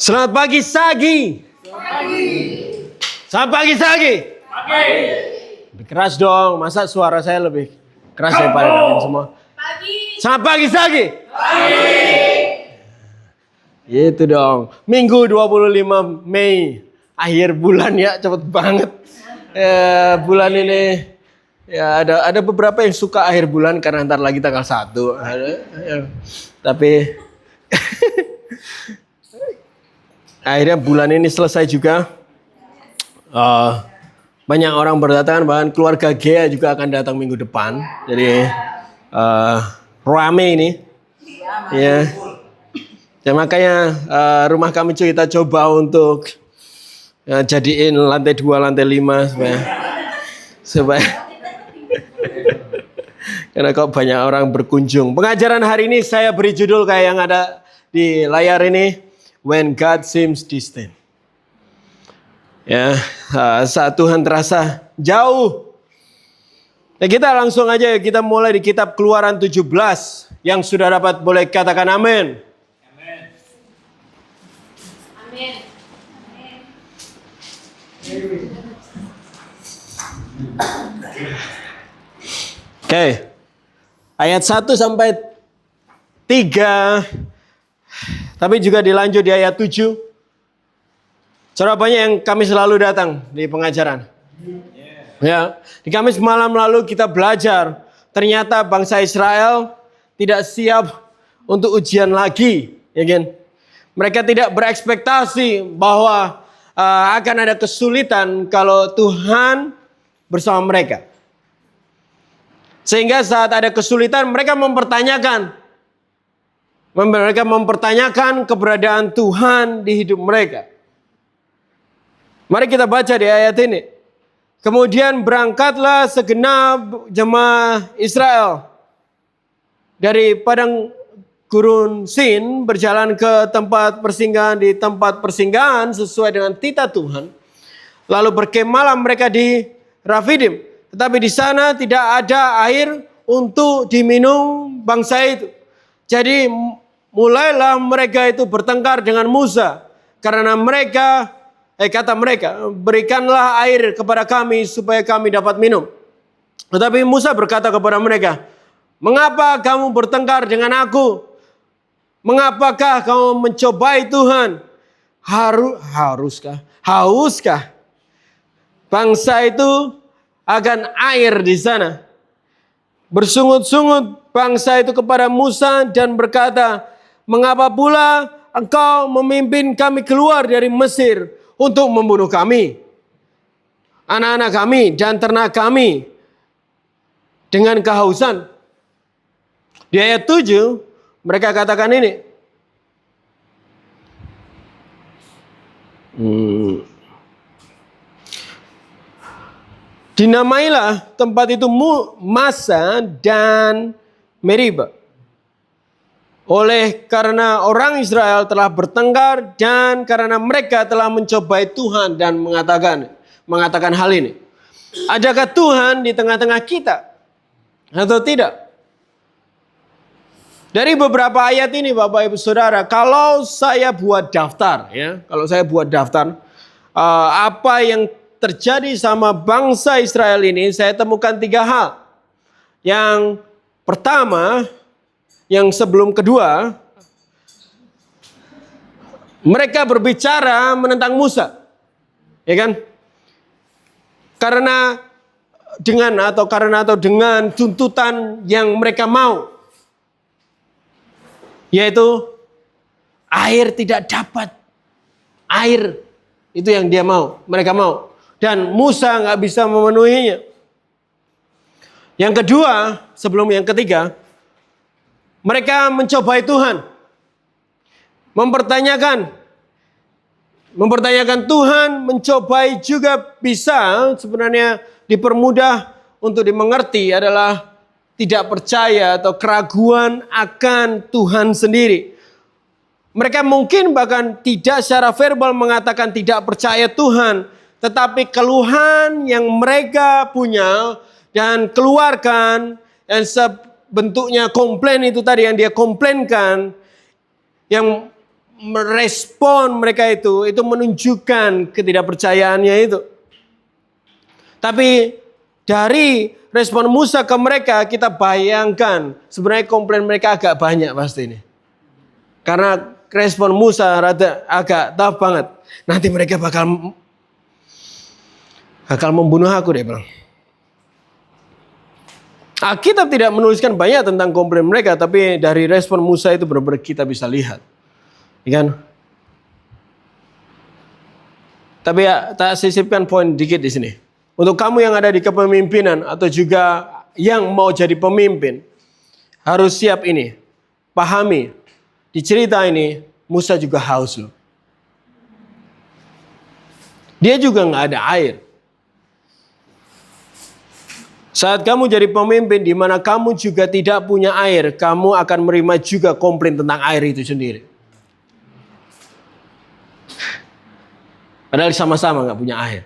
Selamat pagi, Sagi. Selamat pagi, Sagi. Lebih keras dong. Masa suara saya lebih keras daripada kalian semua? Selamat pagi, Sagi. Itu dong. Minggu 25 Mei. Akhir bulan ya, cepet banget. Bulan ini ya ada beberapa yang suka akhir bulan karena ntar lagi tanggal 1. Tapi akhirnya bulan ini selesai juga. Banyak orang berdatangan, bahkan keluarga Gea juga akan datang minggu depan. Jadi rame ini. Ya. Dan makanya rumah kami kita coba untuk jadiin lantai 2, lantai 5 supaya karena kok banyak orang berkunjung. Pengajaran hari ini saya beri judul kayak yang ada di layar ini. When God seems distant. Ya, saat Tuhan terasa jauh. Ya, kita langsung aja kita mulai di kitab Keluaran 17. Yang sudah dapat boleh katakan amin. Amin. Oke. Ayat 1 sampai 3. Tapi juga dilanjut di ayat 7. Saudara, banyak yang kami selalu datang di pengajaran. Ya, di Kamis malam lalu kita belajar. Ternyata bangsa Israel tidak siap untuk ujian lagi. Ya kan? Mereka tidak berekspektasi bahwa akan ada kesulitan kalau Tuhan bersama mereka. Sehingga saat ada kesulitan mereka mempertanyakan keberadaan Tuhan di hidup mereka. Mari kita baca di ayat ini. Kemudian berangkatlah segenap jemaah Israel dari padang gurun Sin berjalan ke tempat persinggahan di tempat persinggahan sesuai dengan titah Tuhan. Lalu berkemahlah mereka di Rafidim. Tetapi di sana tidak ada air untuk diminum bangsa itu. Jadi mulailah mereka itu bertengkar dengan Musa. Karena kata mereka, berikanlah air kepada kami supaya kami dapat minum. Tetapi Musa berkata kepada mereka, mengapa kamu bertengkar dengan aku? Mengapakah kamu mencobai Tuhan? Hauskah bangsa itu akan air di sana? Bersungut-sungut bangsa itu kepada Musa dan berkata, mengapa pula engkau memimpin kami keluar dari Mesir untuk membunuh kami, anak-anak kami dan ternak kami dengan kehausan? Di ayat 7 mereka katakan ini. Dinamailah tempat itu Masa dan Meriba. Oleh karena orang Israel telah bertengkar dan karena mereka telah mencobai Tuhan dan mengatakan hal ini. Adakah Tuhan di tengah-tengah kita atau tidak? Dari beberapa ayat ini Bapak Ibu Saudara, kalau saya buat daftar apa yang terjadi sama bangsa Israel ini, saya temukan 3 hal. Yang pertama, yang sebelum kedua, mereka berbicara menentang Musa. Ya kan? Karena dengan tuntutan yang mereka mau. Yaitu air tidak dapat. Air itu yang mereka mau. Dan Musa nggak bisa memenuhinya. Yang kedua, sebelum yang ketiga, mereka mencobai Tuhan. Mempertanyakan Tuhan, mencobai juga bisa sebenarnya dipermudah untuk dimengerti adalah tidak percaya atau keraguan akan Tuhan sendiri. Mereka mungkin bahkan tidak secara verbal mengatakan tidak percaya Tuhan. Tetapi keluhan yang mereka punya dan keluarkan, dan bentuknya komplain itu tadi yang dia komplainkan, yang merespon mereka itu menunjukkan ketidakpercayaannya itu. Tapi dari respon Musa ke mereka, kita bayangkan sebenarnya komplain mereka agak banyak pasti ini. Karena respon Musa rada agak tough banget. Nanti mereka bakal membunuh aku deh bang. Alkitab tidak menuliskan banyak tentang komplain mereka, tapi dari respon Musa itu benar-benar kita bisa lihat. Ya kan? Tapi ya, tak sisipkan poin dikit di sini. Untuk kamu yang ada di kepemimpinan atau juga yang mau jadi pemimpin, harus siap ini. Pahami, di cerita ini Musa juga haus loh. Dia juga nggak ada air. Saat kamu jadi pemimpin di mana kamu juga tidak punya air, kamu akan menerima juga komplain tentang air itu sendiri. Padahal sama-sama nggak punya air.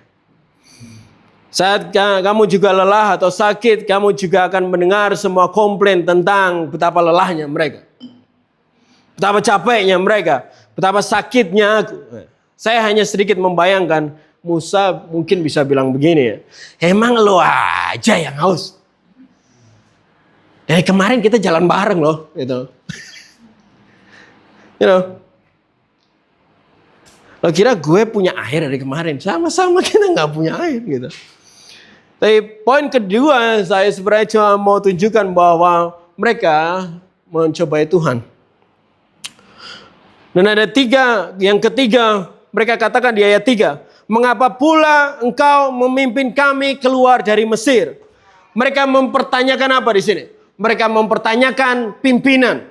Saat kamu juga lelah atau sakit, kamu juga akan mendengar semua komplain tentang betapa lelahnya mereka. Betapa capeknya mereka, betapa sakitnya aku. Saya hanya sedikit membayangkan, Musa mungkin bisa bilang begini ya. Emang lo aja yang haus. Dari kemarin kita jalan bareng loh. Gitu. You know. Lo kira gue punya air dari kemarin? Sama-sama kita gak punya air gitu. Tapi poin kedua saya sebenarnya cuma mau tunjukkan bahwa mereka mencobai Tuhan. Dan ada yang ketiga mereka katakan di ayat 3. Mengapa pula engkau memimpin kami keluar dari Mesir? Mereka mempertanyakan apa di sini? Mereka mempertanyakan pimpinan.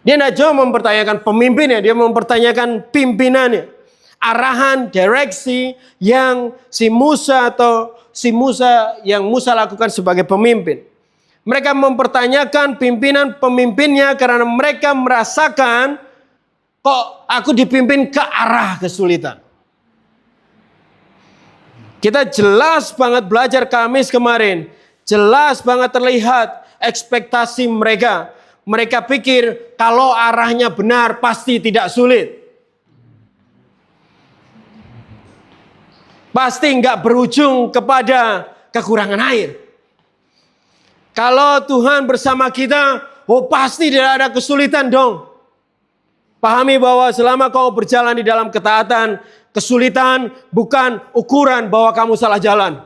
Dia tidak cuma mempertanyakan pemimpinnya, dia mempertanyakan pimpinannya. Arahan, direksi yang si Musa yang Musa lakukan sebagai pemimpin. Mereka mempertanyakan pimpinan pemimpinnya karena mereka merasakan kok aku dipimpin ke arah kesulitan. Kita jelas banget belajar Kamis kemarin. Jelas banget terlihat ekspektasi mereka. Mereka pikir kalau arahnya benar pasti tidak sulit. Pasti nggak berujung kepada kekurangan air. Kalau Tuhan bersama kita, oh pasti tidak ada kesulitan dong. Pahami bahwa selama kau berjalan di dalam ketaatan, kesulitan bukan ukuran bahwa kamu salah jalan.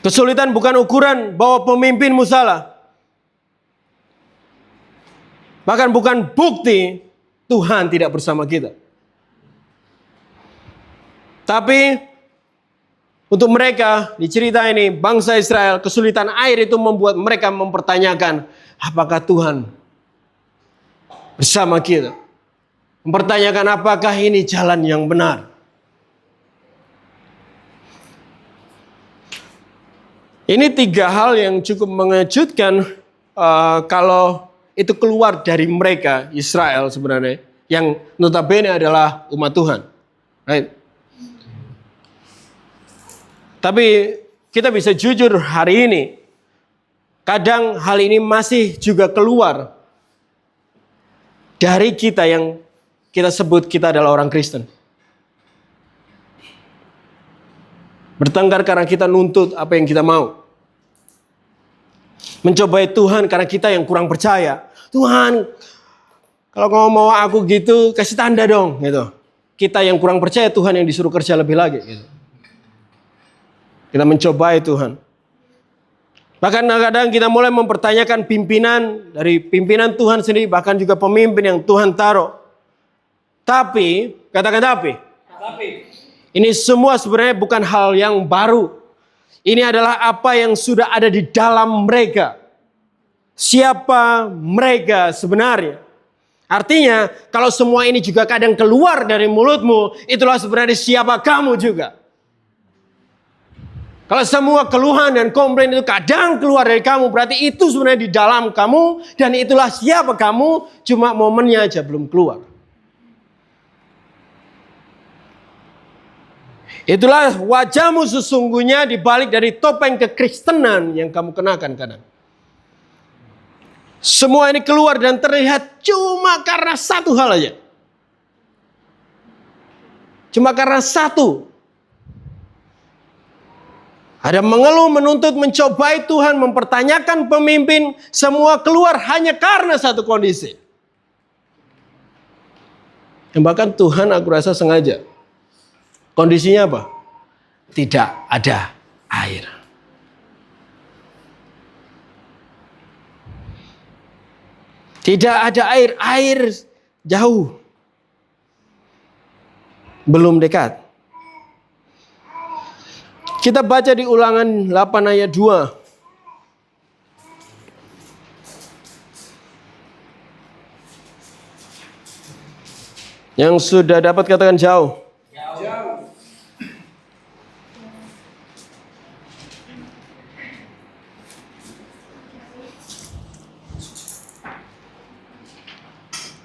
Kesulitan bukan ukuran bahwa pemimpinmu salah. Bahkan bukan bukti Tuhan tidak bersama kita. Tapi untuk mereka di cerita ini, bangsa Israel, kesulitan air itu membuat mereka mempertanyakan, apakah Tuhan bersama kita? Mempertanyakan apakah ini jalan yang benar? Ini 3 hal yang cukup mengejutkan kalau itu keluar dari mereka, Israel sebenarnya, yang notabene adalah umat Tuhan. Right? Tapi kita bisa jujur hari ini, kadang hal ini masih juga keluar dari kita yang kita sebut kita adalah orang Kristen. Bertengkar karena kita nuntut apa yang kita mau. Mencobai Tuhan karena kita yang kurang percaya. Tuhan, kalau kau mau aku gitu, kasih tanda dong. Gitu. Kita yang kurang percaya, Tuhan yang disuruh kerja lebih lagi. Gitu. Kita mencobai Tuhan. Bahkan kadang kita mulai mempertanyakan pimpinan, dari pimpinan Tuhan sendiri, bahkan juga pemimpin yang Tuhan taruh. Tapi, katakan tapi. Ini semua sebenarnya bukan hal yang baru. Ini adalah apa yang sudah ada di dalam mereka. Siapa mereka sebenarnya. Artinya, kalau semua ini juga kadang keluar dari mulutmu, itulah sebenarnya siapa kamu juga. Kalau semua keluhan dan komplain itu kadang keluar dari kamu, berarti itu sebenarnya di dalam kamu, dan itulah siapa kamu, cuma momennya aja belum keluar. Itulah wajahmu sesungguhnya dibalik dari topeng kekristenan yang kamu kenakan kadang. Semua ini keluar dan terlihat cuma karena satu hal aja. Cuma karena satu. Ada mengeluh, menuntut, mencobai Tuhan, mempertanyakan pemimpin. Semua keluar hanya karena satu kondisi. Yang bahkan Tuhan aku rasa sengaja. Kondisinya apa? Tidak ada air. Tidak ada air. Air jauh. Belum dekat. Kita baca di Ulangan 8 ayat 2. Yang sudah dapat katakan jauh. Jauh.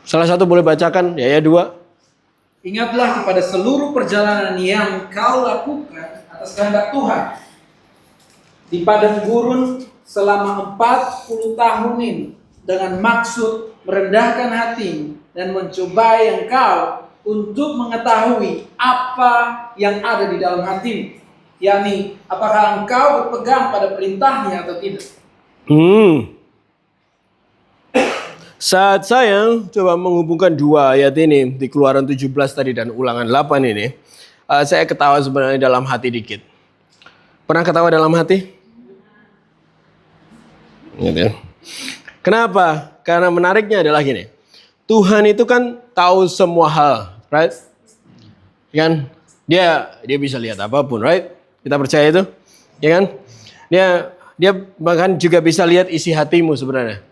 Salah satu boleh bacakan, ya 2. Ingatlah kepada seluruh perjalanan yang kau lakukan atas kehendak Tuhan di padang gurun selama 40 tahun ini dengan maksud merendahkan hatimu dan mencobai engkau untuk mengetahui apa yang ada di dalam hatimu, yakni apakah engkau berpegang pada perintahnya atau tidak. Saat saya coba menghubungkan 2 ayat ini di Keluaran 17 tadi dan Ulangan 8 ini, saya ketawa sebenarnya dalam hati dikit. Pernah ketawa dalam hati? Gitu. Kenapa? Karena menariknya adalah gini. Tuhan itu kan tahu semua hal, right? Kan? Dia bisa lihat apapun, right? Kita percaya itu? Ya kan? Dia bahkan juga bisa lihat isi hatimu sebenarnya.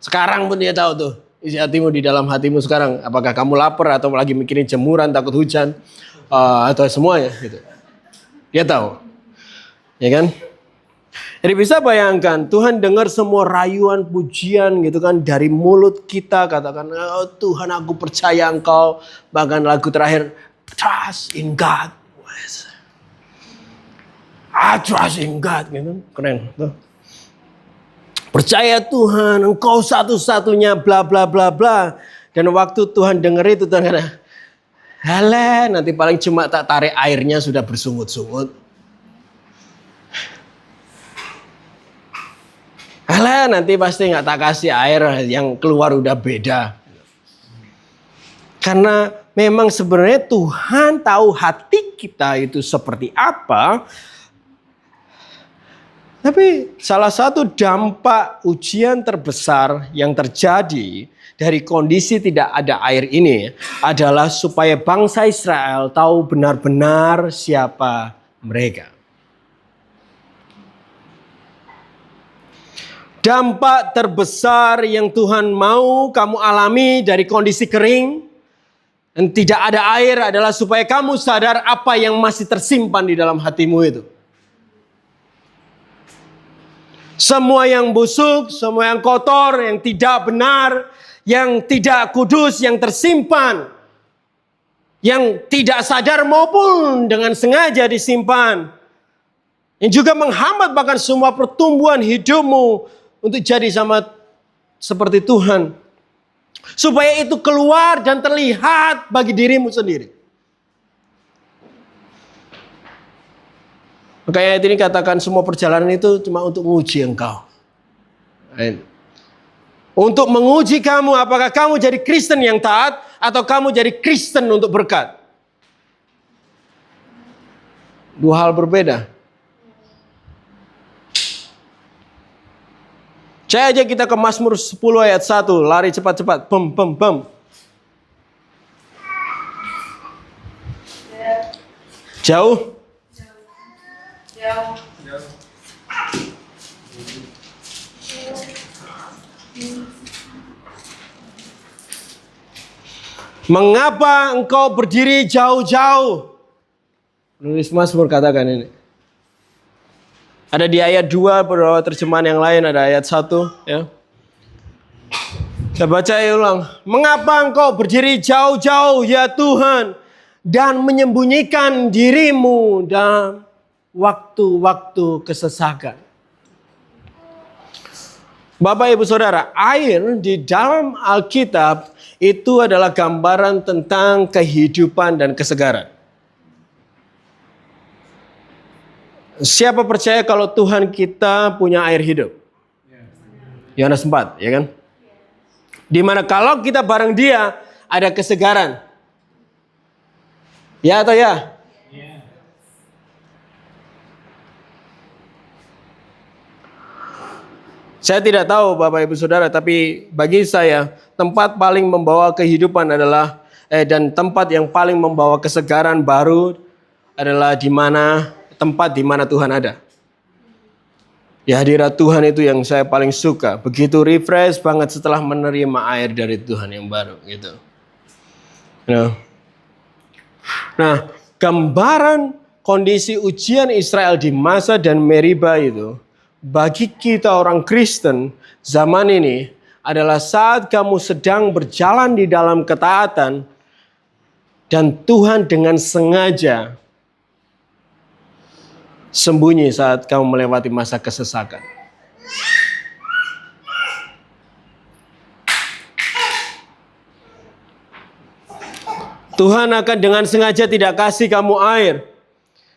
Sekarang pun dia tahu tuh isi hatimu di dalam hatimu sekarang. Apakah kamu lapar atau lagi mikirin jemuran, takut hujan, atau semuanya gitu. Dia tahu, ya kan? Jadi bisa bayangkan Tuhan dengar semua rayuan, pujian gitu kan dari mulut kita, katakan, oh, Tuhan aku percaya Engkau. Bahkan lagu terakhir, trust in God. I trust in God, gitu. Keren tuh. Percaya Tuhan, Engkau satu-satunya, bla bla bla bla. Dan waktu Tuhan dengar itu, Tuhan kata, halah, nanti paling cuma tak tarik airnya sudah bersungut-sungut. Halah, nanti pasti nggak tak kasih air, yang keluar udah beda. Karena memang sebenarnya Tuhan tahu hati kita itu seperti apa. Tapi salah satu dampak ujian terbesar yang terjadi dari kondisi tidak ada air ini adalah supaya bangsa Israel tahu benar-benar siapa mereka. Dampak terbesar yang Tuhan mau kamu alami dari kondisi kering dan tidak ada air adalah supaya kamu sadar apa yang masih tersimpan di dalam hatimu itu. Semua yang busuk, semua yang kotor, yang tidak benar, yang tidak kudus, yang tersimpan, yang tidak sadar maupun dengan sengaja disimpan, yang juga menghambat bahkan semua pertumbuhan hidupmu untuk jadi sama seperti Tuhan. Supaya itu keluar dan terlihat bagi dirimu sendiri. Makanya ayat ini katakan semua perjalanan itu cuma untuk menguji engkau. Untuk menguji kamu apakah kamu jadi Kristen yang taat atau kamu jadi Kristen untuk berkat. Dua hal berbeda. Saya aja kita ke Mazmur 10 ayat 1. Lari cepat-cepat. Bem, bem, bem. Jauh? Jauh. Mengapa engkau berdiri jauh-jauh? Penulis Mazmur katakan ini. Ada di ayat 2, beberapa terjemahan yang lain ada ayat 1. Ya. Saya baca ulang. Mengapa engkau berdiri jauh-jauh ya Tuhan dan menyembunyikan dirimu dalam waktu-waktu kesesakan. Bapak Ibu Saudara, air di dalam Alkitab itu adalah gambaran tentang kehidupan dan kesegaran. Siapa percaya kalau Tuhan kita punya air hidup? Yohanes 4, ya kan? Dimana kalau kita bareng Dia ada kesegaran. Ya atau ya? Saya tidak tahu Bapak Ibu Saudara, tapi bagi saya tempat paling membawa kehidupan adalah dan tempat yang paling membawa kesegaran baru adalah tempat di mana Tuhan ada. Ya, hadirat Tuhan itu yang saya paling suka. Begitu refresh banget setelah menerima air dari Tuhan yang baru gitu. Nah, gambaran kondisi ujian Israel di masa dan Meriba itu bagi kita orang Kristen zaman ini adalah saat kamu sedang berjalan di dalam ketaatan dan Tuhan dengan sengaja sembunyi saat kamu melewati masa kesesakan. Tuhan akan dengan sengaja tidak kasih kamu air.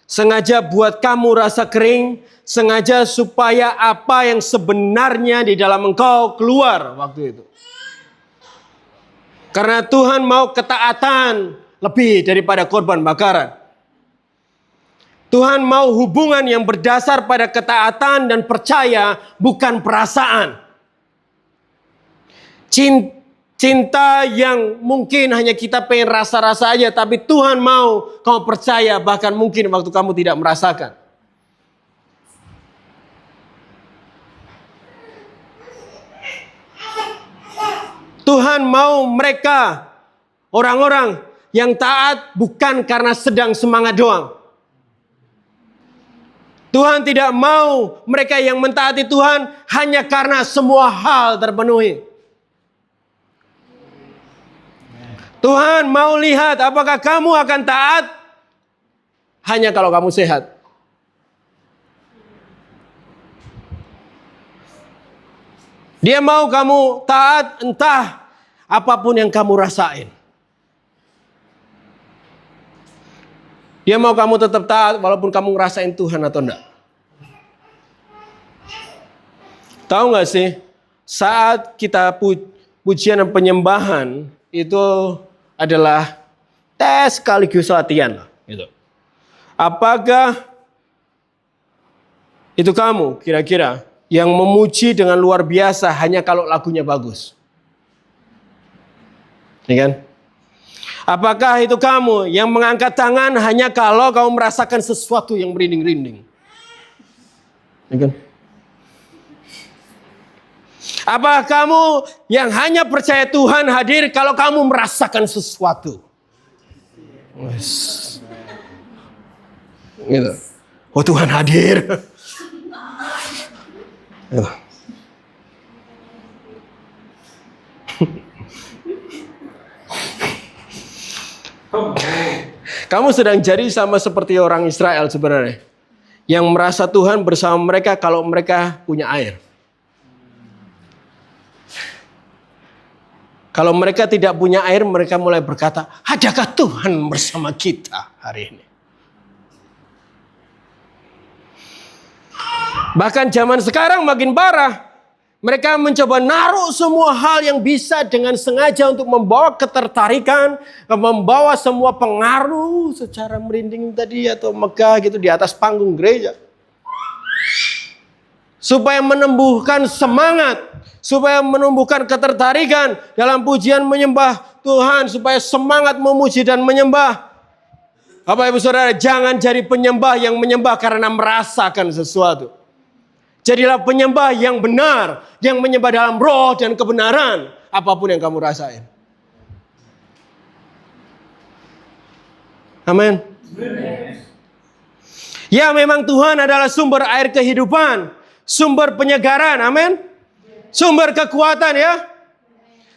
Sengaja buat kamu rasa kering. Sengaja supaya apa yang sebenarnya di dalam engkau keluar waktu itu. Karena Tuhan mau ketaatan lebih daripada korban bakaran. Tuhan mau hubungan yang berdasar pada ketaatan dan percaya, bukan perasaan. Cinta yang mungkin hanya kita pengen rasa-rasa aja, tapi Tuhan mau kamu percaya, bahkan mungkin waktu kamu tidak merasakan. Tuhan mau mereka, orang-orang yang taat bukan karena sedang semangat doang. Tuhan tidak mau mereka yang mentaati Tuhan hanya karena semua hal terpenuhi. Tuhan mau lihat apakah kamu akan taat hanya kalau kamu sehat. Dia mau kamu taat entah apapun yang kamu rasain. Dia mau kamu tetap taat walaupun kamu ngerasain Tuhan atau enggak. Tahu nggak sih, saat kita pujian dan penyembahan itu adalah tes sekaligus latihan. Gitu. Apakah itu kamu kira-kira yang memuji dengan luar biasa hanya kalau lagunya bagus? Ya kan? Apakah itu kamu yang mengangkat tangan hanya kalau kamu merasakan sesuatu yang merinding-rinding? Ya kan? Apakah kamu yang hanya percaya Tuhan hadir kalau kamu merasakan sesuatu? Gitu. Oh, Tuhan hadir. Kamu sedang jadi sama seperti orang Israel sebenarnya. Yang merasa Tuhan bersama mereka kalau mereka punya air. Kalau mereka tidak punya air, mereka mulai berkata, adakah Tuhan bersama kita hari ini? Bahkan zaman sekarang makin parah. Mereka mencoba naruh semua hal yang bisa dengan sengaja untuk membawa ketertarikan, membawa semua pengaruh secara merinding tadi atau megah gitu di atas panggung gereja. Supaya menumbuhkan semangat, supaya menumbuhkan ketertarikan dalam pujian menyembah Tuhan, supaya semangat memuji dan menyembah. Bapak Ibu Saudara, jangan jadi penyembah yang menyembah karena merasakan sesuatu. Jadilah penyembah yang benar, yang menyembah dalam roh dan kebenaran, apapun yang kamu rasain. Amin. Ya, memang Tuhan adalah sumber air kehidupan, sumber penyegaran, amin. Sumber kekuatan ya.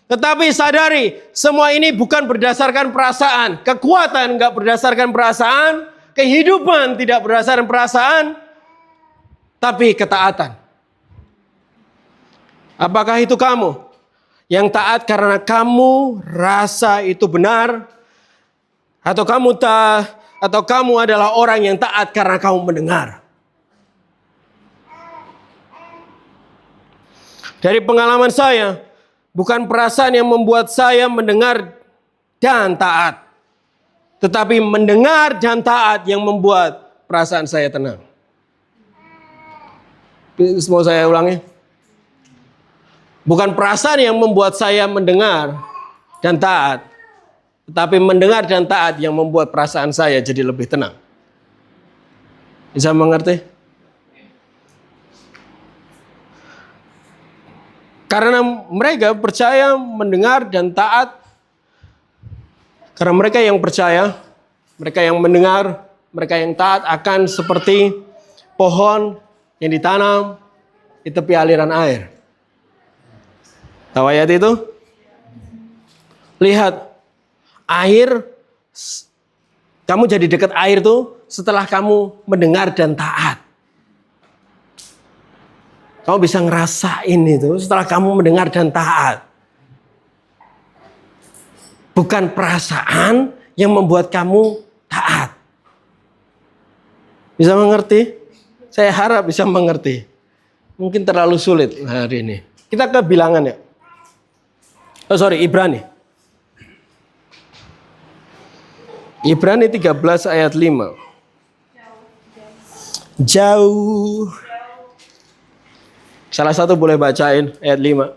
Tetapi sadari, semua ini bukan berdasarkan perasaan. Kekuatan nggak berdasarkan perasaan, kehidupan tidak berdasarkan perasaan, tapi ketaatan. Apakah itu kamu yang taat karena kamu rasa itu benar, atau kamu adalah orang yang taat karena kamu mendengar? Dari pengalaman saya, bukan perasaan yang membuat saya mendengar dan taat, tetapi mendengar dan taat yang membuat perasaan saya tenang. Mau saya ulangi? Bukan perasaan yang membuat saya mendengar dan taat, tetapi mendengar dan taat yang membuat perasaan saya jadi lebih tenang. Bisa mengerti? Karena mereka percaya, mendengar dan taat. Karena mereka yang percaya, mereka yang mendengar, mereka yang taat akan seperti pohon yang ditanam di tepi aliran air. Tahu ayat itu? Lihat, air, kamu jadi dekat air tuh setelah kamu mendengar dan taat. Kamu bisa ngerasain itu setelah kamu mendengar dan taat. Bukan perasaan yang membuat kamu taat. Bisa mengerti? Saya harap bisa mengerti. Mungkin terlalu sulit hari ini. Kita ke bilangan ya. Ibrani. Ibrani 13 ayat 5. Jauh. Salah satu boleh bacain ayat 5.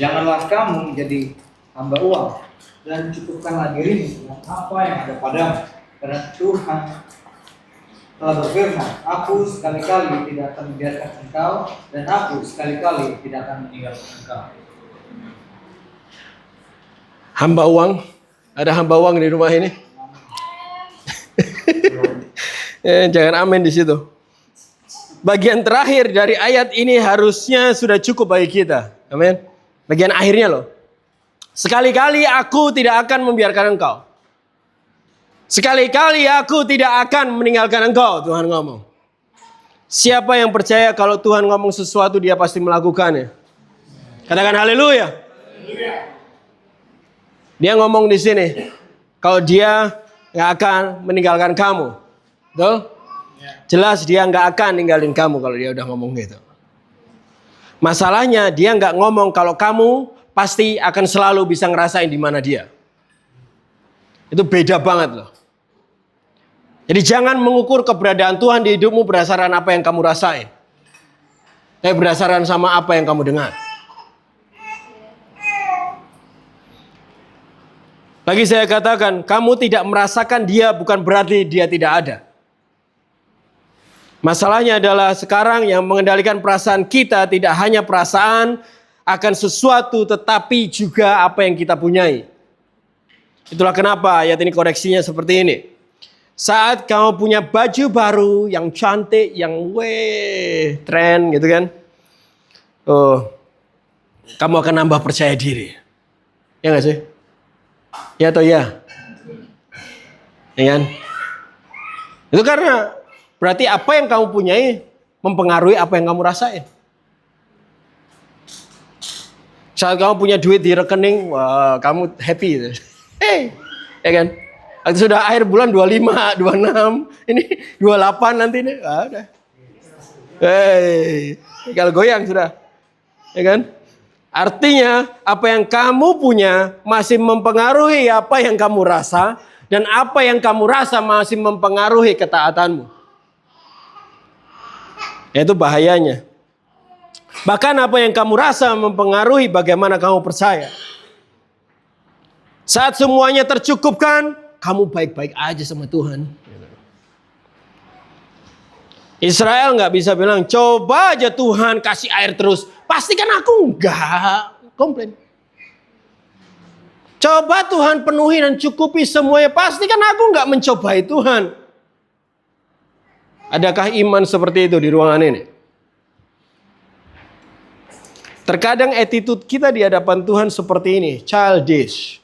Janganlah kamu menjadi hamba uang dan cukupkanlah dirimu dengan apa yang ada padamu. Karena Tuhan telah berfirman, aku sekali-kali tidak akan membiarkan engkau dan aku sekali-kali tidak akan meninggalkan engkau. Hamba uang, ada hamba uang di rumah ini? Jangan amin di situ. Bagian terakhir dari ayat ini harusnya sudah cukup bagi kita. Amin. Bagian akhirnya loh. Sekali-kali aku tidak akan membiarkan engkau. Sekali-kali aku tidak akan meninggalkan engkau, Tuhan ngomong. Siapa yang percaya kalau Tuhan ngomong sesuatu dia pasti melakukannya? Katakan haleluya. Dia ngomong di sini, kalau dia nggak akan meninggalkan kamu, betul? Jelas dia nggak akan ninggalin kamu kalau dia udah ngomong gitu. Masalahnya dia nggak ngomong kalau kamu pasti akan selalu bisa ngerasain di mana dia. Itu beda banget loh. Jadi jangan mengukur keberadaan Tuhan di hidupmu berdasarkan apa yang kamu rasain, tapi berdasarkan sama apa yang kamu dengar. Lagi saya katakan, kamu tidak merasakan dia bukan berarti dia tidak ada. Masalahnya adalah sekarang yang mengendalikan perasaan kita tidak hanya perasaan akan sesuatu, tetapi juga apa yang kita punyai. Itulah kenapa ayat ini koreksinya seperti ini. Saat kamu punya baju baru yang cantik, yang tren gitu kan. Kamu akan nambah percaya diri. Ya gak sih? Ya atau ya? Ya kan? Itu karena berarti apa yang kamu punyai mempengaruhi apa yang kamu rasain. Saat kamu punya duit di rekening, wah, kamu happy. Ya kan? Waktu sudah akhir bulan 25, 26, ini 28 nanti nih. Udah. Tinggal goyang sudah. Ya kan? Artinya apa yang kamu punya masih mempengaruhi apa yang kamu rasa, dan apa yang kamu rasa masih mempengaruhi ketaatanmu. Itu bahayanya. Bahkan apa yang kamu rasa mempengaruhi bagaimana kamu percaya. Saat semuanya tercukupkan, kamu baik-baik aja sama Tuhan. Israel nggak bisa bilang, coba aja Tuhan kasih air terus. Pastikan aku enggak komplain. Coba Tuhan penuhi dan cukupi semuanya. Pastikan aku enggak mencobai Tuhan. Adakah iman seperti itu di ruangan ini? Terkadang attitude kita di hadapan Tuhan seperti ini, childish.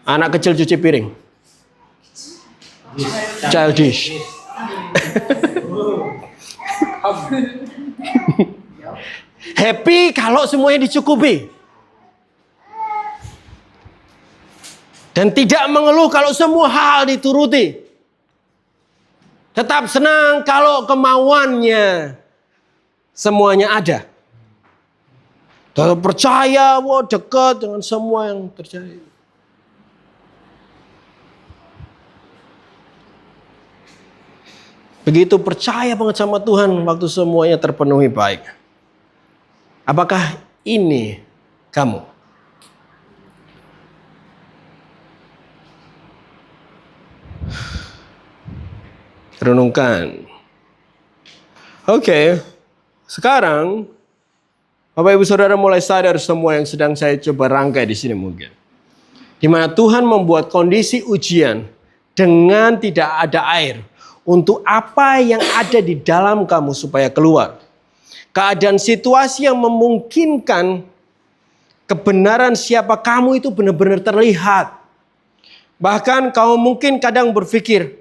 Anak kecil cuci piring. Childish. Happy kalau semuanya dicukupi. Dan tidak mengeluh kalau semua hal dituruti. Tetap senang kalau kemauannya semuanya ada. Dan percaya, wah dekat dengan semua yang terjadi. Begitu percaya banget sama Tuhan waktu semuanya terpenuhi baik. Apakah ini kamu? Renungkan. Oke, sekarang Bapak Ibu Saudara mulai sadar semua yang sedang saya coba rangkai di sini mungkin. Di mana Tuhan membuat kondisi ujian dengan tidak ada air. Untuk apa yang ada di dalam kamu supaya keluar. Keadaan situasi yang memungkinkan kebenaran siapa kamu itu benar-benar terlihat. Bahkan kamu mungkin kadang berpikir,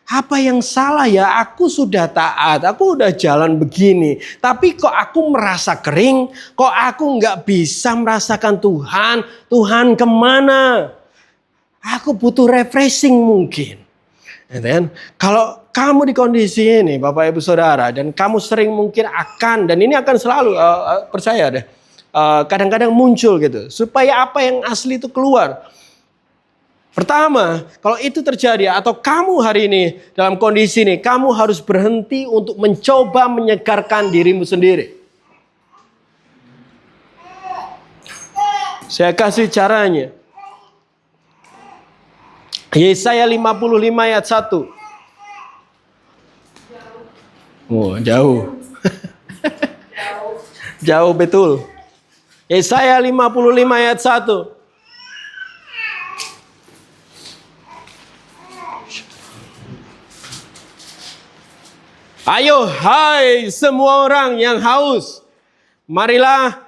apa yang salah ya? Aku sudah taat, aku udah jalan begini. Tapi kok aku merasa kering? Kok aku nggak bisa merasakan Tuhan? Tuhan kemana? Aku butuh refreshing mungkin. Dan kalau kamu di kondisi ini Bapak Ibu Saudara, dan kamu sering mungkin akan, dan ini akan selalu, percaya deh, kadang-kadang muncul gitu. Supaya apa yang asli itu keluar. Pertama, kalau itu terjadi atau kamu hari ini dalam kondisi ini, kamu harus berhenti untuk mencoba menyegarkan dirimu sendiri. Saya kasih caranya. Yesaya 55 ayat 1. Oh, jauh. Jauh betul. Yesaya 55 ayat 1. Ayo hai semua orang yang haus, marilah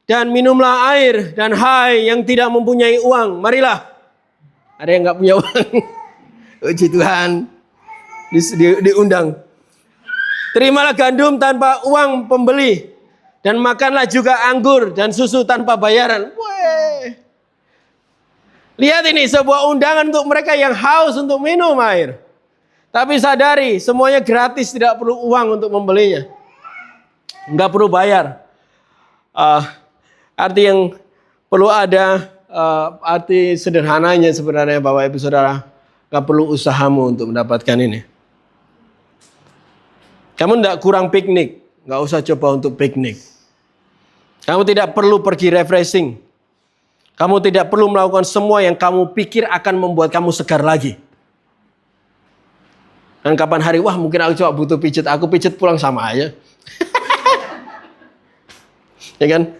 dan minumlah air, dan hai yang tidak mempunyai uang, marilah. Ada yang nggak punya uang? Puji Tuhan, diundang. Terimalah gandum tanpa uang pembeli, dan makanlah juga anggur dan susu tanpa bayaran. Weh. Lihat ini sebuah undangan untuk mereka yang haus untuk minum air. Tapi sadari semuanya gratis, tidak perlu uang untuk membelinya. Nggak perlu bayar. Arti yang perlu ada, arti sederhananya sebenarnya Bapak Ibu Saudara, nggak perlu usahamu untuk mendapatkan ini. Kamu tidak kurang piknik, nggak usah coba untuk piknik. Kamu tidak perlu pergi refreshing. Kamu tidak perlu melakukan semua yang kamu pikir akan membuat kamu segar lagi. Dan kapan hari, wah mungkin aku coba butuh pijat, aku pijat pulang sama aja. Ya kan?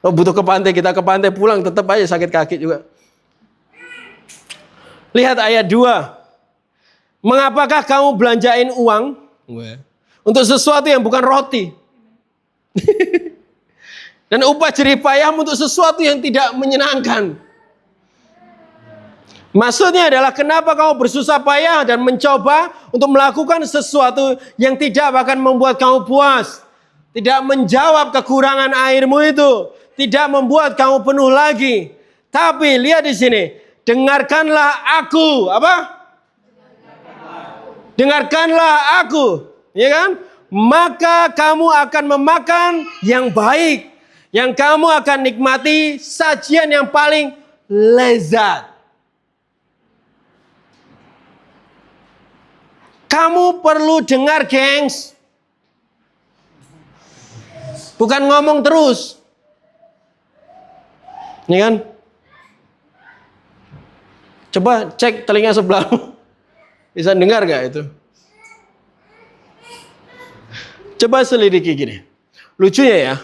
Oh, butuh ke pantai, kita ke pantai pulang tetap aja sakit kaki juga. Lihat ayat 2. Mengapakah kamu belanjain uang untuk sesuatu yang bukan roti? Dan upah jerih payahmu untuk sesuatu yang tidak menyenangkan. Maksudnya adalah kenapa kamu bersusah payah dan mencoba untuk melakukan sesuatu yang tidak akan membuat kamu puas. Tidak menjawab kekurangan airmu itu. Tidak membuat kamu penuh lagi. Tapi lihat di sini. Dengarkanlah aku. Apa? Dengarkanlah aku. Ya kan? Maka kamu akan memakan yang baik. Yang kamu akan nikmati sajian yang paling lezat. Kamu perlu dengar, gengs. Bukan ngomong terus. Ini kan? Coba cek telinga sebelahmu. Bisa dengar gak itu? Coba selidiki gini. Lucunya ya.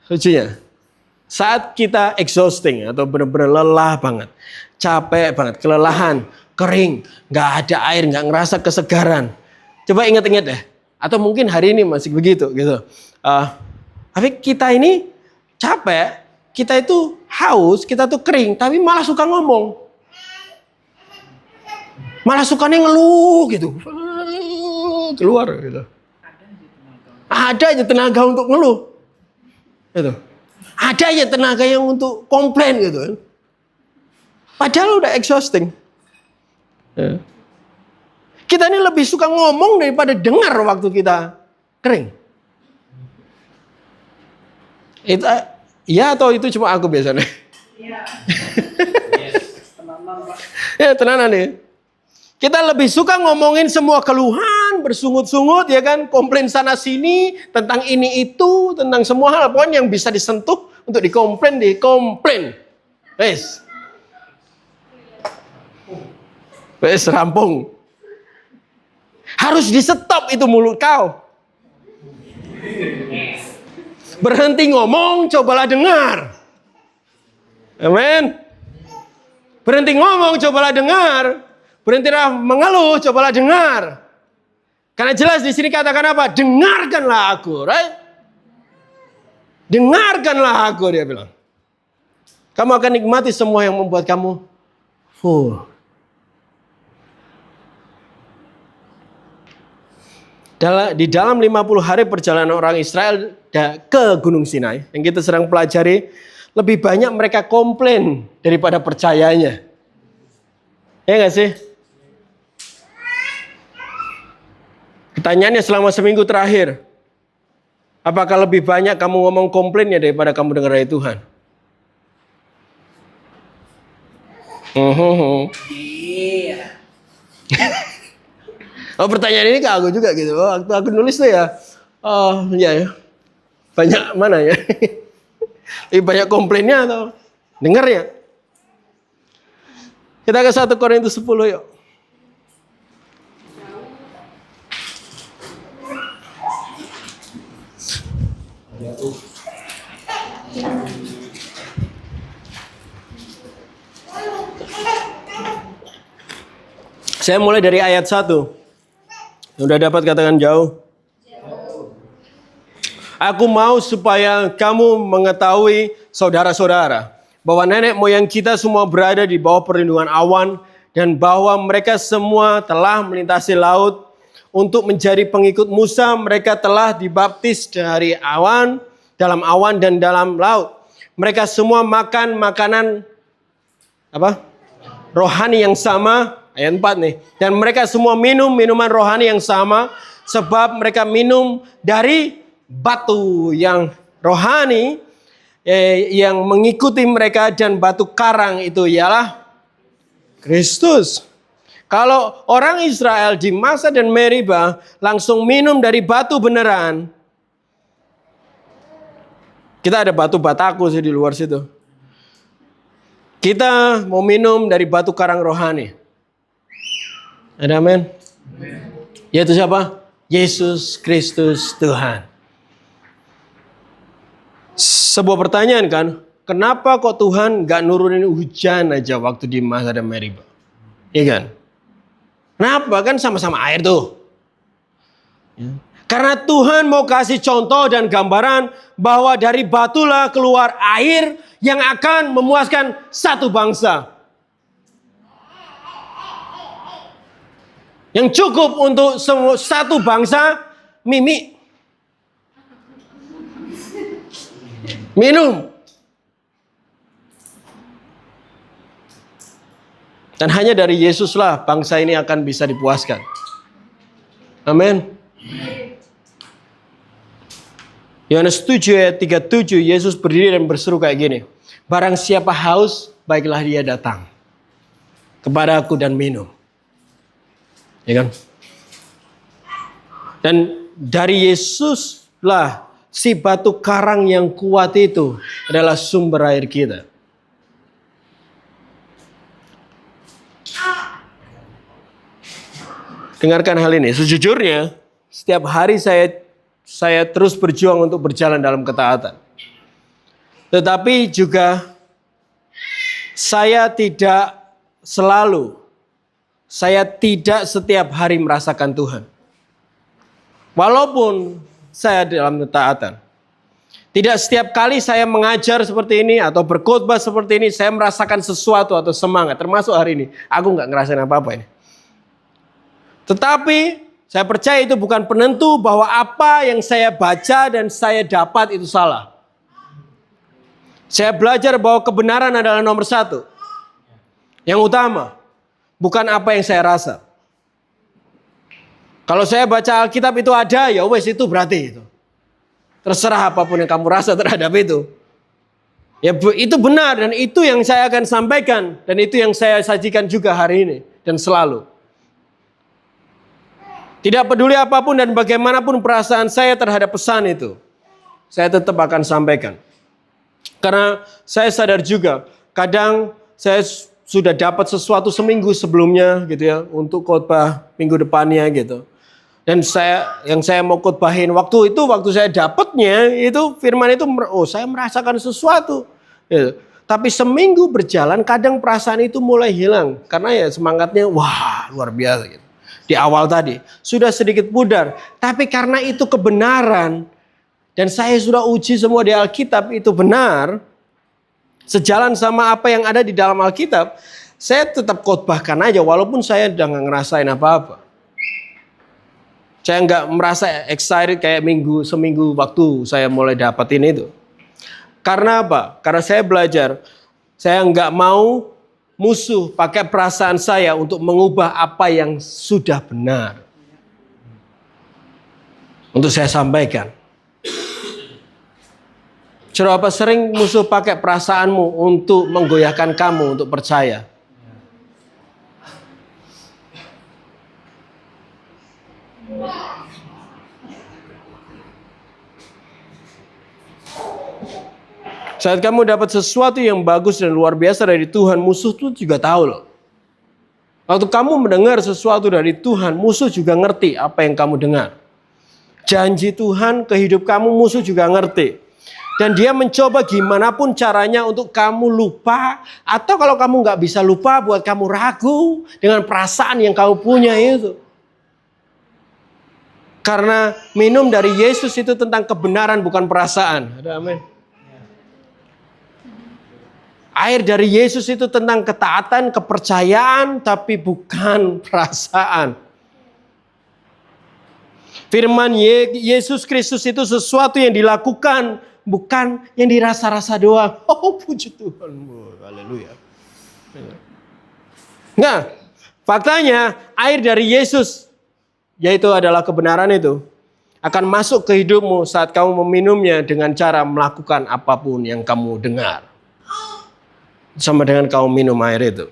Lucunya. Saat kita exhausting atau benar-benar lelah banget. Capek banget, kelelahan. Kering, nggak ada air, nggak ngerasa kesegaran. Coba ingat-ingat deh. Atau mungkin hari ini masih begitu gitu. Tapi kita ini capek, kita itu haus, kita tuh kering, tapi malah suka ngomong. Malah sukanya ngeluh gitu. Keluar gitu. Ada aja tenaga untuk ngeluh. Gitu. Ada aja tenaga yang untuk komplain gitu. Padahal udah exhausting. Ya. Kita ini lebih suka ngomong daripada dengar waktu kita kering. Itu ya atau itu cuma aku biasanya? Iya. Ya tenanan nih. Kita lebih suka ngomongin semua keluhan, bersungut-sungut ya kan, komplain sana sini tentang ini itu, tentang semua hal pokoknya yang bisa disentuh untuk dikomplain. Wes rampung. Harus di-stop itu mulut kau. Berhenti ngomong, cobalah dengar. Amin. Berhenti ngomong, cobalah dengar. Berhentilah mengeluh, cobalah dengar. Karena jelas di sini katakan apa? Dengarkanlah aku, right? Dengarkanlah aku, dia bilang. Kamu akan nikmati semua yang membuat kamu full. Di dalam 50 hari perjalanan orang Israel ke Gunung Sinai, yang kita sedang pelajari, lebih banyak mereka komplain daripada percayanya. Ya nggak sih? Pertanyaannya selama seminggu terakhir, apakah lebih banyak kamu ngomong komplainnya daripada kamu dengar dari Tuhan? Iya. Oh, pertanyaan ini ke aku juga gitu. Waktu aku nulis tuh ya, iya ya, banyak mana ya? Lebih banyak komplainnya atau dengarnya? Kita ke 1 Korintus 10 yuk. Saya mulai dari ayat 1. Udah dapat katakan jauh. Aku mau supaya kamu mengetahui saudara-saudara bahwa nenek moyang kita semua berada di bawah perlindungan awan dan bahwa mereka semua telah melintasi laut untuk menjadi pengikut Musa. Mereka telah dibaptis dari awan, dalam awan dan dalam laut. Mereka semua makan makanan rohani yang sama. Ayat 4 nih. Dan mereka semua minum minuman rohani yang sama. Sebab mereka minum dari batu yang rohani yang mengikuti mereka. Dan batu karang itu ialah Kristus. Kalau orang Israel di Masa dan Meribah langsung minum dari batu beneran. Kita ada batu bataku sih di luar situ. Kita mau minum dari batu karang rohani. Ada amin? Yaitu siapa? Yesus Kristus Tuhan. Sebuah pertanyaan kan, kenapa kok Tuhan gak nurunin hujan aja waktu di Masa dan Meribah? Iya kan? Kenapa? Kan sama-sama air tuh. Ya. Karena Tuhan mau kasih contoh dan gambaran bahwa dari batulah keluar air yang akan memuaskan satu bangsa. Yang cukup untuk satu bangsa minum. Dan hanya dari Yesuslah bangsa ini akan bisa dipuaskan. Amin. Yohanes 7 ayat 37, Yesus berdiri dan berseru kayak gini. Barang siapa haus, baiklah dia datang kepada aku dan minum. Ya kan? Dan dari Yesuslah si batu karang yang kuat itu adalah sumber air kita. Dengarkan hal ini. Sejujurnya, setiap hari saya terus berjuang untuk berjalan dalam ketaatan. Tetapi juga saya tidak setiap hari merasakan Tuhan. Walaupun saya dalam ketaatan. Tidak setiap kali saya mengajar seperti ini atau berkhotbah seperti ini, saya merasakan sesuatu atau semangat. Termasuk hari ini, aku nggak ngerasain apa-apa ini. Tetapi saya percaya itu bukan penentu bahwa apa yang saya baca dan saya dapat itu salah. Saya belajar bahwa kebenaran adalah nomor satu. Yang utama, bukan apa yang saya rasa. Kalau saya baca Alkitab itu ada, ya wes itu berarti itu. Terserah apapun yang kamu rasa terhadap itu. Ya itu benar dan itu yang saya akan sampaikan. Dan itu yang saya sajikan juga hari ini dan selalu. Tidak peduli apapun dan bagaimanapun perasaan saya terhadap pesan itu. Saya tetap akan sampaikan. Karena saya sadar juga kadang saya sudah dapat sesuatu seminggu sebelumnya gitu ya. Untuk khotbah minggu depannya gitu. Dan yang saya mau khotbahin waktu saya dapatnya itu firman itu, saya merasakan sesuatu. Gitu. Tapi seminggu berjalan kadang perasaan itu mulai hilang. Karena ya semangatnya wah luar biasa gitu. Di awal tadi sudah sedikit pudar. Tapi karena itu kebenaran dan saya sudah uji semua di Alkitab itu benar. Sejalan sama apa yang ada di dalam Alkitab. Saya tetap khotbahkan aja walaupun saya udah gak ngerasain apa-apa. Saya nggak merasa excited kayak seminggu waktu saya mulai dapatin itu. Karena apa? Karena saya belajar, saya nggak mau musuh pakai perasaan saya untuk mengubah apa yang sudah benar. Untuk saya sampaikan. Berapa sering musuh pakai perasaanmu untuk menggoyahkan kamu untuk percaya? Saat kamu dapat sesuatu yang bagus dan luar biasa dari Tuhan, musuh tuh juga tahu loh. Waktu kamu mendengar sesuatu dari Tuhan, musuh juga ngerti apa yang kamu dengar. Janji Tuhan ke hidup kamu, musuh juga ngerti. Dan dia mencoba gimana pun caranya untuk kamu lupa. Atau kalau kamu nggak bisa lupa, buat kamu ragu dengan perasaan yang kamu punya itu. Karena minum dari Yesus itu tentang kebenaran bukan perasaan. Ada amin. Air dari Yesus itu tentang ketaatan, kepercayaan, tapi bukan perasaan. Firman Yesus Kristus itu sesuatu yang dilakukan, bukan yang dirasa-rasa doang. Oh puji Tuhan, haleluya. Nah, faktanya air dari Yesus, yaitu adalah kebenaran itu, akan masuk ke hidupmu saat kamu meminumnya dengan cara melakukan apapun yang kamu dengar. Sama dengan kamu minum air itu.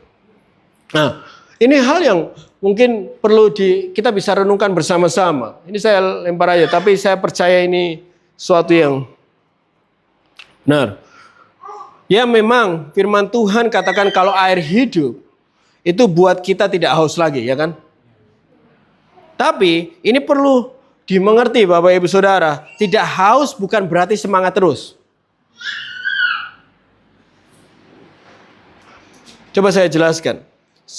Nah, ini hal yang mungkin perlu kita bisa renungkan bersama-sama. Ini saya lempar aja, tapi saya percaya ini suatu yang benar. Ya memang firman Tuhan katakan kalau air hidup itu buat kita tidak haus lagi, ya kan? Tapi ini perlu dimengerti Bapak Ibu Saudara, tidak haus bukan berarti semangat terus. Coba saya jelaskan.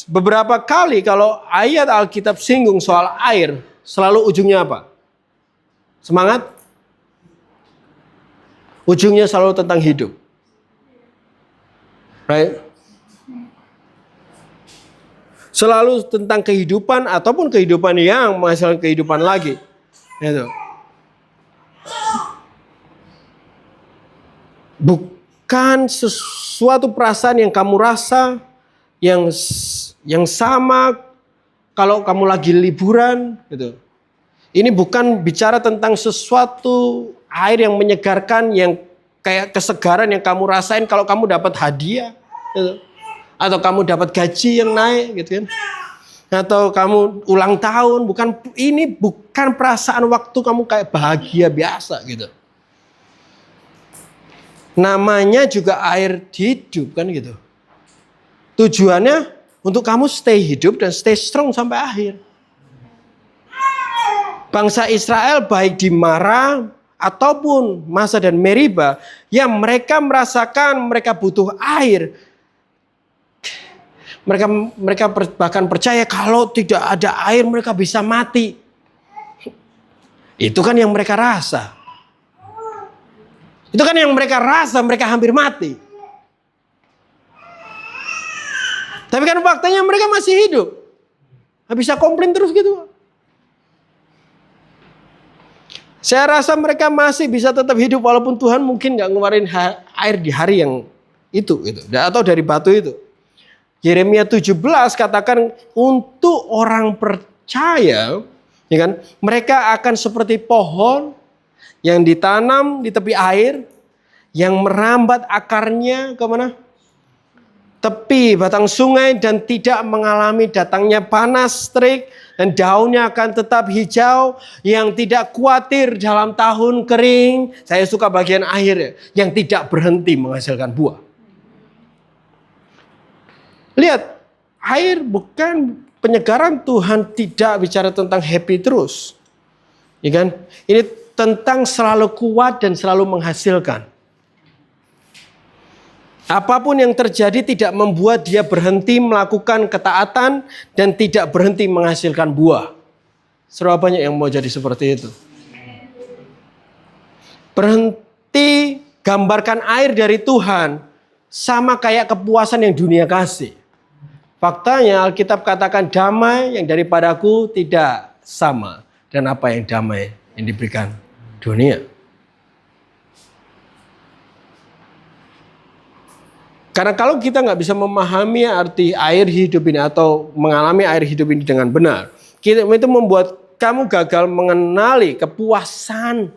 Beberapa kali kalau ayat Alkitab singgung soal air, selalu ujungnya apa? Semangat? Ujungnya selalu tentang hidup. Right? Selalu tentang kehidupan ataupun kehidupan yang menghasilkan kehidupan lagi. Itu. Bukan sesuatu perasaan yang kamu rasa yang sama kalau kamu lagi liburan gitu. Ini bukan bicara tentang sesuatu air yang menyegarkan yang kayak kesegaran yang kamu rasain kalau kamu dapat hadiah gitu. Atau kamu dapat gaji yang naik gitu kan. Atau kamu ulang tahun, ini bukan perasaan waktu kamu kayak bahagia biasa gitu. Namanya juga air hidup kan gitu. Tujuannya untuk kamu stay hidup dan stay strong sampai akhir. Bangsa Israel baik di Mara ataupun Masa dan Meriba, ya mereka merasakan mereka butuh air. Mereka bahkan percaya kalau tidak ada air mereka bisa mati. Itu kan yang mereka rasa. Itu kan yang mereka rasa, mereka hampir mati. Tapi kan faktanya mereka masih hidup. Nggak bisa komplain terus gitu. Saya rasa mereka masih bisa tetap hidup walaupun Tuhan mungkin nggak ngeluarin air di hari yang itu gitu. Atau dari batu itu. Yeremia 17 katakan untuk orang percaya, ya kan, mereka akan seperti pohon yang ditanam di tepi air, yang merambat akarnya kemana? Tepi batang sungai dan tidak mengalami datangnya panas terik, dan daunnya akan tetap hijau, yang tidak khawatir dalam tahun kering. Saya suka bagian akhir yang tidak berhenti menghasilkan buah. Lihat, air bukan penyegaran. Tuhan tidak bicara tentang happy terus, ya kan? Ini tentang selalu kuat dan selalu menghasilkan. Apapun yang terjadi tidak membuat dia berhenti melakukan ketaatan dan tidak berhenti menghasilkan buah. Serba banyak yang mau jadi seperti itu. Berhenti gambarkan air dari Tuhan sama kayak kepuasan yang dunia kasih. Faktanya Alkitab katakan damai yang daripadaku tidak sama dan apa yang damai yang diberikan dunia. Karena kalau kita nggak bisa memahami arti air hidup ini atau mengalami air hidup ini dengan benar, itu membuat kamu gagal mengenali kepuasan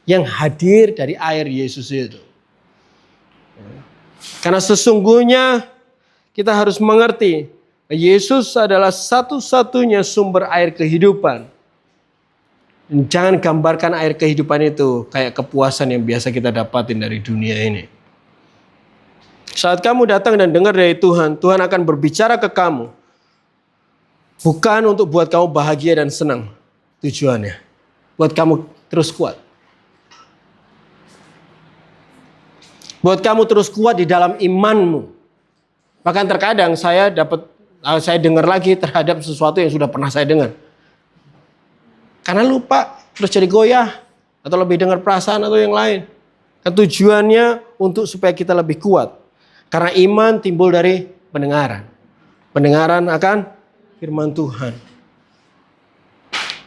yang hadir dari air Yesus itu. Karena sesungguhnya kita harus mengerti Yesus adalah satu-satunya sumber air kehidupan. Jangan gambarkan air kehidupan itu kayak kepuasan yang biasa kita dapatin dari dunia ini. Saat kamu datang dan dengar dari Tuhan, Tuhan akan berbicara ke kamu. Bukan untuk buat kamu bahagia dan senang tujuannya. Buat kamu terus kuat. Buat kamu terus kuat di dalam imanmu. Bahkan terkadang saya dengar lagi terhadap sesuatu yang sudah pernah saya dengar. Karena lupa, terus jadi goyah. Atau lebih dengar perasaan atau yang lain. Tujuannya untuk supaya kita lebih kuat. Karena iman timbul dari pendengaran. Pendengaran akan firman Tuhan.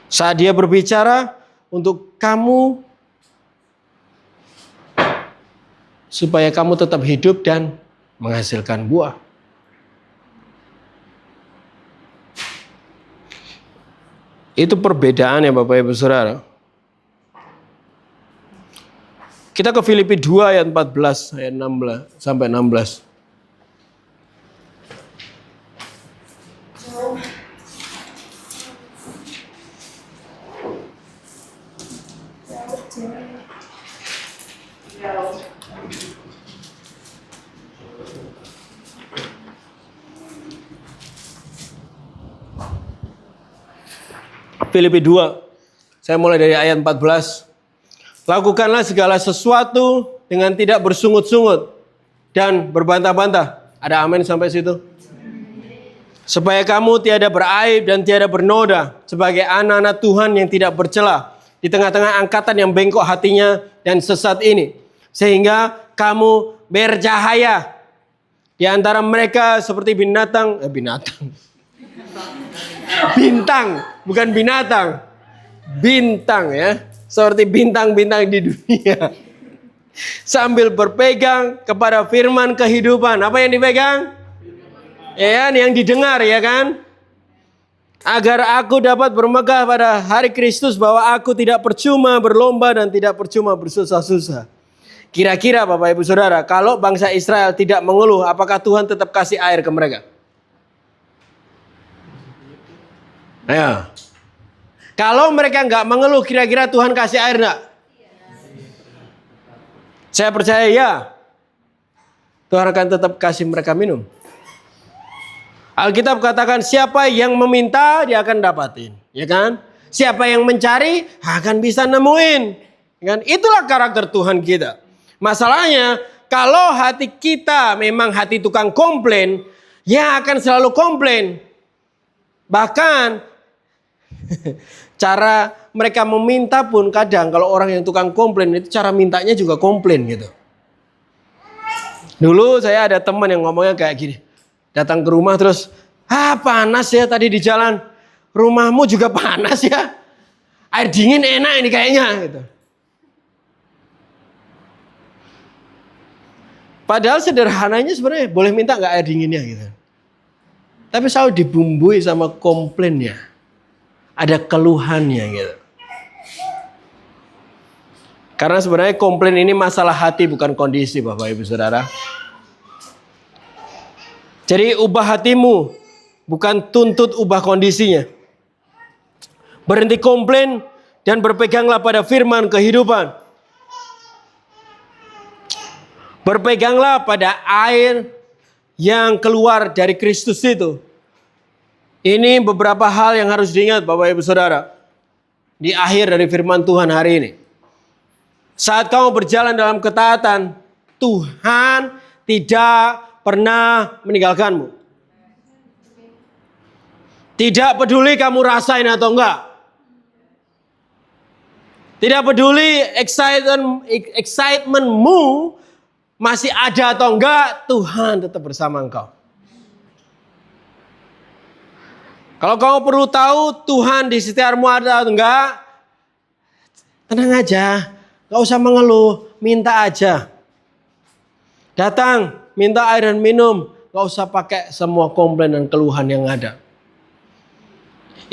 Saat dia berbicara untuk kamu, supaya kamu tetap hidup dan menghasilkan buah. Itu perbedaannya Bapak Ibu Saudara. Kita ke Filipi 2 ayat 14 ayat 16 sampai 16. Filipi 2, saya mulai dari ayat 14. Lakukanlah segala sesuatu dengan tidak bersungut-sungut dan berbantah-bantah. Ada amin sampai situ? Supaya kamu tiada beraib dan tiada bernoda sebagai anak-anak Tuhan yang tidak bercela di tengah-tengah angkatan yang bengkok hatinya dan sesat ini. Sehingga kamu bercahaya di antara mereka seperti bintang, bukan binatang. Bintang ya. Seperti bintang-bintang di dunia. Sambil berpegang kepada firman kehidupan. Apa yang dipegang? Ya kan? Yang didengar ya kan? Agar aku dapat bermegah pada hari Kristus bahwa aku tidak percuma berlomba dan tidak percuma bersusah-susah. Kira-kira Bapak Ibu Saudara, kalau bangsa Israel tidak mengeluh, apakah Tuhan tetap kasih air ke mereka? Ya. Kalau mereka nggak mengeluh, kira-kira Tuhan kasih air nggak? Saya percaya ya. Tuhan akan tetap kasih mereka minum. Alkitab katakan siapa yang meminta dia akan dapatin, ya kan? Siapa yang mencari akan bisa nemuin, ya kan? Itulah karakter Tuhan kita. Masalahnya kalau hati kita memang hati tukang komplain, ya akan selalu komplain. Bahkan Cara mereka meminta pun kadang kalau orang yang tukang komplain itu cara mintanya juga komplain gitu. Dulu saya ada teman yang ngomongnya kayak gini. Datang ke rumah terus, panas ya tadi di jalan. Rumahmu juga panas ya. Air dingin enak ini kayaknya gitu. Padahal sederhananya sebenarnya boleh minta nggak air dinginnya gitu. Tapi selalu dibumbui sama komplainnya. Ada keluhannya gitu. Karena sebenarnya komplain ini masalah hati bukan kondisi Bapak Ibu Saudara. Jadi ubah hatimu, bukan tuntut ubah kondisinya. Berhenti komplain dan berpeganglah pada firman kehidupan. Berpeganglah pada air yang keluar dari Kristus itu. Ini beberapa hal yang harus diingat Bapak Ibu Saudara. Di akhir dari firman Tuhan hari ini. Saat kamu berjalan dalam ketaatan, Tuhan tidak pernah meninggalkanmu. Tidak peduli kamu rasain atau enggak. Tidak peduli excitementmu masih ada atau enggak, Tuhan tetap bersama engkau. Kalau kamu perlu tahu Tuhan di sekitarmu ada atau enggak, tenang aja. Gak usah mengeluh, minta aja. Datang, minta air dan minum. Gak usah pakai semua komplain dan keluhan yang ada.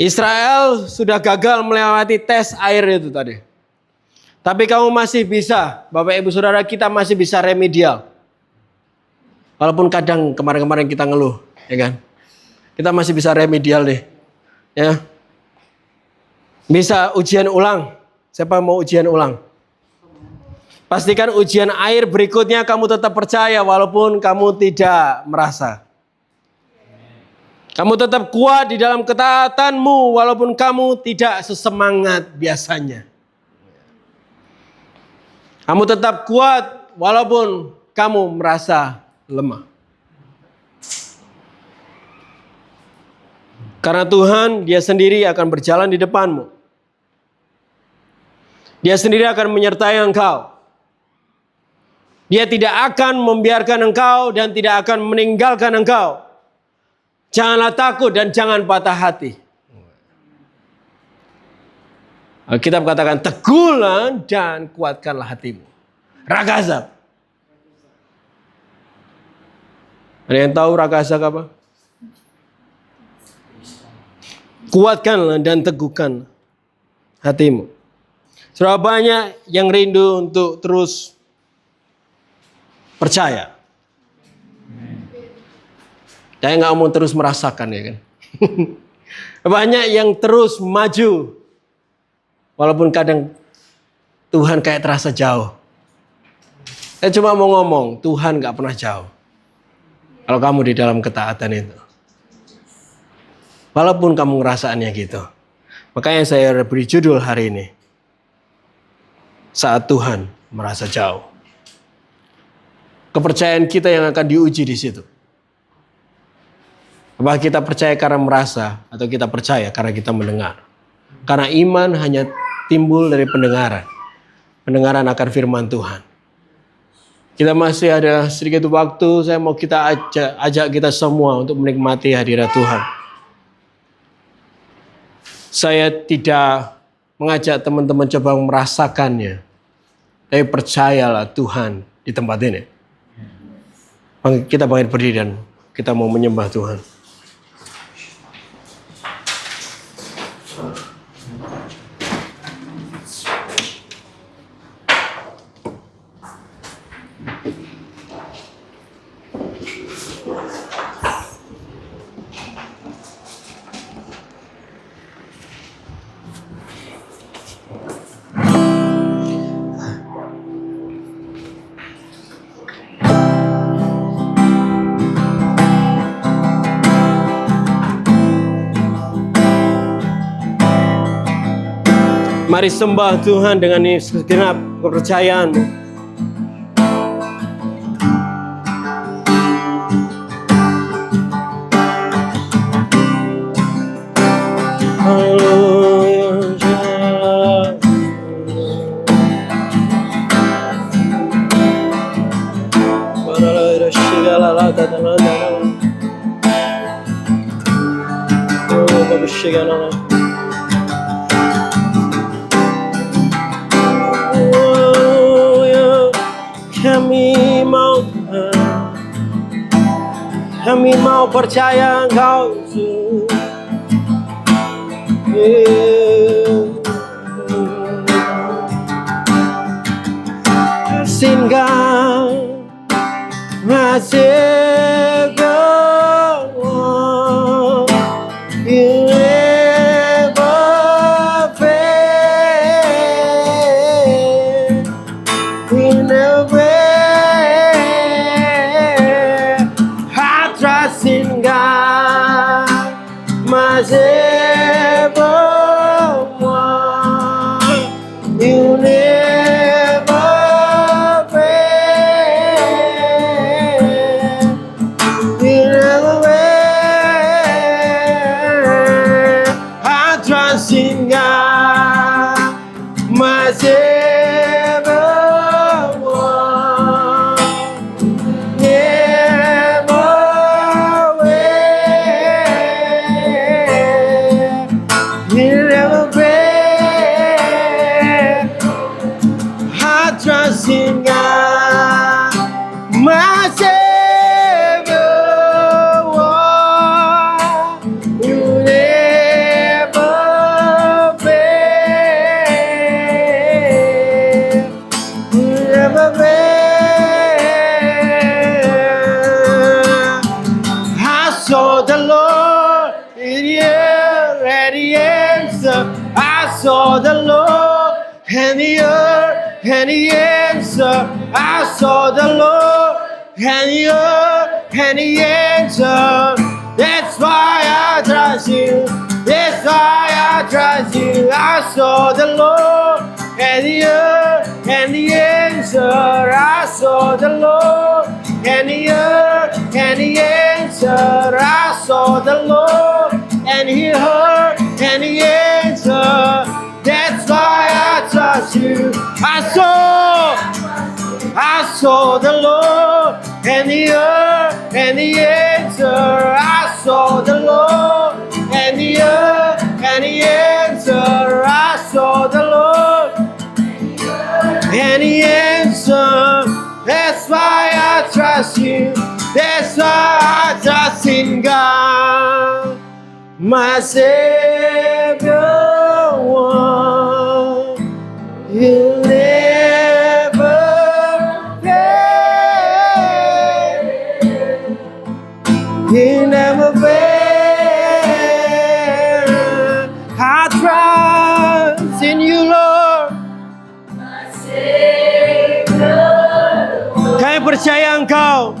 Israel sudah gagal melewati tes air itu tadi. Tapi kamu masih bisa, Bapak Ibu Saudara, kita masih bisa remedial. Walaupun kadang kemarin-kemarin kita ngeluh, ya kan? Kita masih bisa remedial deh. Ya. Bisa ujian ulang. Siapa mau ujian ulang? Pastikan ujian air berikutnya kamu tetap percaya walaupun kamu tidak merasa. Kamu tetap kuat di dalam ketaatanmu walaupun kamu tidak sesemangat biasanya. Kamu tetap kuat walaupun kamu merasa lemah. Karena Tuhan, Dia sendiri akan berjalan di depanmu. Dia sendiri akan menyertai engkau. Dia tidak akan membiarkan engkau dan tidak akan meninggalkan engkau. Janganlah takut dan jangan patah hati. Alkitab katakan teguhlah dan kuatkanlah hatimu. Rakazak. Ada yang tahu rakazak apa? Kuatkanlah dan teguhkan hatimu. Sudah banyak yang rindu untuk terus percaya. Saya nggak mau terus merasakan ya kan. Banyak yang terus maju. Walaupun kadang Tuhan kayak terasa jauh. Saya cuma mau ngomong, Tuhan nggak pernah jauh. Kalau kamu di dalam ketaatan itu. Walaupun kamu ngerasaannya gitu. Makanya saya beri judul hari ini. Saat Tuhan merasa jauh. Kepercayaan kita yang akan diuji di situ. Apakah kita percaya karena merasa atau kita percaya karena kita mendengar? Karena iman hanya timbul dari pendengaran. Pendengaran akan firman Tuhan. Kita masih ada sedikit waktu, saya mau kita ajak kita semua untuk menikmati hadirat Tuhan. Saya tidak mengajak teman-teman coba merasakannya. Tapi percayalah Tuhan di tempat ini. Kita bangkit berdiri dan kita mau menyembah Tuhan. Mari sembah Tuhan dengan segenap kepercayaan. Haleluya. Kami mau percaya Engkau Yesus. Singgah masih kau, you never fail, in a way. I trust in God, masih kau, you never fail, in a way. I trust in God, my Savior, never fail, He'll never fail. I trust in God, my Savior, you never fail, you never fail. I saw the Lord in the air and He answered. I saw the Lord in the earth and He answered. I saw the Lord in the earth and He answered. That's why I trust you. That's why I trust you. I saw the Lord in the earth and He answered. I saw the Lord in the earth and He answered. I saw the Lord and He heard and He answered. That's why I trust you. I saw the Lord and the earth and the answer. I saw the Lord and the earth and the answer. I saw the Lord and the answer. That's why I trust you. That's why I trust in God, my Savior, one. He'll never fail. He'll never fail. I trust in you, Lord. Kami percaya Engkau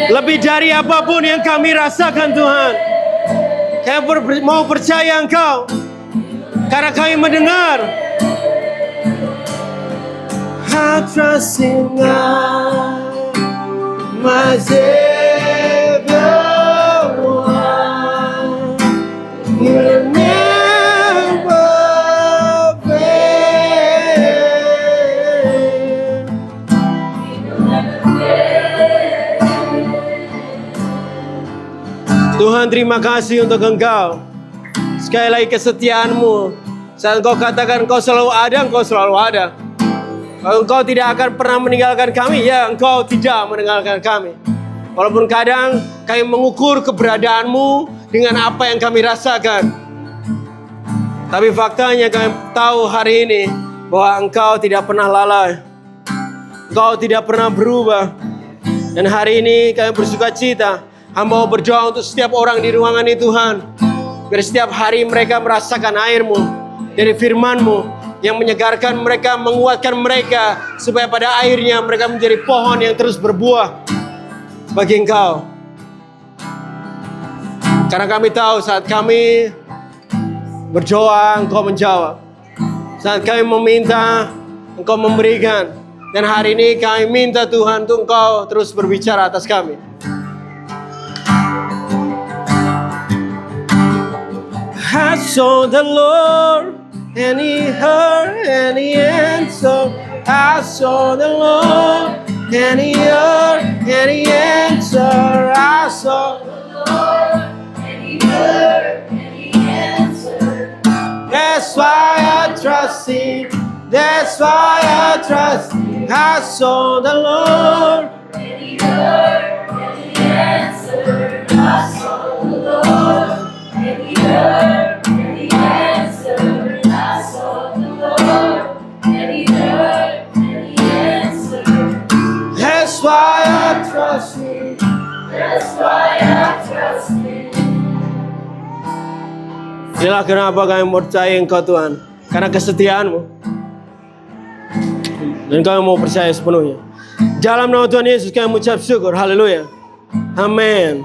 lebih dari apapun yang kami rasakan, Tuhan. Kami mau percaya Engkau karena kami mendengar. I trust in God, my Savior, one. You'll never fail. Tuhan, terima kasih untuk Engkau. Sekali lagi kesetiaan-Mu. Saat Engkau katakan Engkau selalu ada, Engkau selalu ada. Engkau tidak akan pernah meninggalkan kami. Ya, Engkau tidak meninggalkan kami. Walaupun kadang kami mengukur keberadaan-Mu dengan apa yang kami rasakan. Tapi faktanya kami tahu hari ini bahwa Engkau tidak pernah lalai. Engkau tidak pernah berubah. Dan hari ini kami bersuka cita. Hamba mau berdoa untuk setiap orang di ruangan ini, Tuhan. Biar setiap hari mereka merasakan air-Mu, dari firman-Mu, yang menyegarkan mereka, menguatkan mereka, supaya pada akhirnya mereka menjadi pohon yang terus berbuah bagi Engkau. Karena kami tahu saat kami berdoa, Engkau menjawab. Saat kami meminta, Engkau memberikan. Dan hari ini kami minta Tuhan untuk Engkau terus berbicara atas kami. I saw the Lord and He heard and He answered. I saw the Lord and He heard and He answered. why I trust Him. That's why I trust Him. I saw the Lord. And He heard and He answered. I saw the Lord. And He heard and He answered. I saw the Lord. And He heard and He answered. That's why I trust Him. That's why I trust Him. Inilah kenapa kami percaya Engkau Tuhan. Karena kesetiaan-Mu. Dan kami mau percaya sepenuhnya. Dalam nama Tuhan Yesus kami mengucap syukur. Haleluya. Amin.